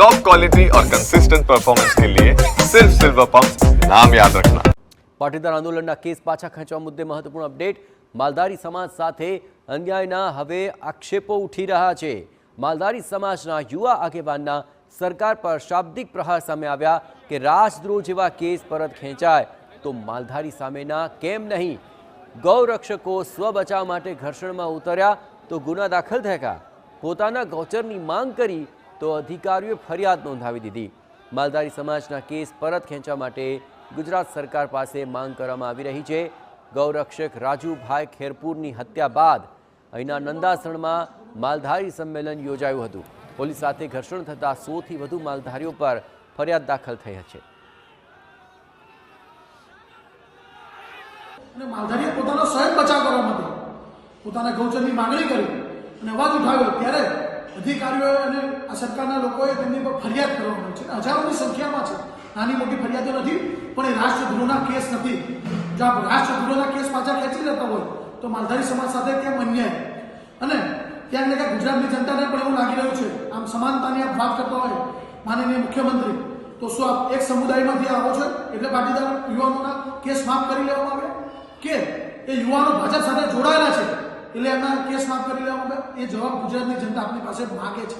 Top quality और consistent performance के लिए सिर्फ सिल्वर पंप नाम याद रखना। પાટીદાર આંદોલનના કેસ પાછા ખેંચવા મુદ્દે મહત્વપૂર્ણ અપડેટ। માલધારી સમાજ સાથે અન્યાયના હવે આક્ષેપો ઉઠી રહ્યા છે। માલધારી સમાજના યુવા આગેવાનના સરકાર પર શાબ્દિક પ્રહાર સામે આવ્યા કે રાજદ્રોહ જેવા કેસ પરત ખેંચાય તો માલધારી સામેના કેમ નહીં। ગૌરક્ષકો સ્વબચાવ માટે ઘર્ષણમાં ઉતર્યા તો ગુના દાખલ થયા। પોતાના ગૌચરની માંગ કરી તો અધિકારીઓએ ફરિયાદ નોંધાવી દીધી। માલધારી સમાજના કેસ પરત ખેંચવા માટે ગુજરાત સરકાર પાસે માંગ કરવામાં આવી રહી છે। ગૌરક્ષક રાજુભાઈ ખેરપુરની હત્યા બાદ અહીંના નંદાસણમાં માલધારી સંમેલન યોજાયું હતું। પોલીસ સાથે ઘર્ષણ થતાં 100થી વધુ માલધારીઓ પર ફરિયાદ દાખલ થઈ છે। માલધારીએ પોતાનો સ્વયં બચાવ કરવા માટે પોતાના ગૌચરની માંગણી કરી અને અવાજ ઉઠાવ્યો ત્યારે અધિકારીઓએ અને આ સરકારના લોકોએ તેમની પર ફરિયાદ કરવામાં આવી છે। હજારોની સંખ્યામાં છે, નાની મોટી ફરિયાદો નથી, પણ એ રાષ્ટ્રદ્રોહના કેસ નથી। જો આ રાષ્ટ્રદ્રોહના કેસ પાછા ખેંચી લેતા હોય તો માલધારી સમાજ સાથે કેમ અન્યાય? અને ક્યાંક ને ક્યાંક ગુજરાતની જનતાને પણ એવું લાગી રહ્યું છે, આમ સમાનતાની આપ વાત કરતા હોય માનનીય મુખ્યમંત્રી, તો શું આપ એક સમુદાયમાંથી આવો છો એટલે પાટીદાર યુવાનોના કેસ માફ કરી લેવામાં આવે કે એ યુવાનો ભાજપ સાથે જોડાયેલા છે એટલે એમના કેસ માફ કરી લેવામાં આવે? એ જવાબ ગુજરાતની જનતા આપની પાસે માગે છે।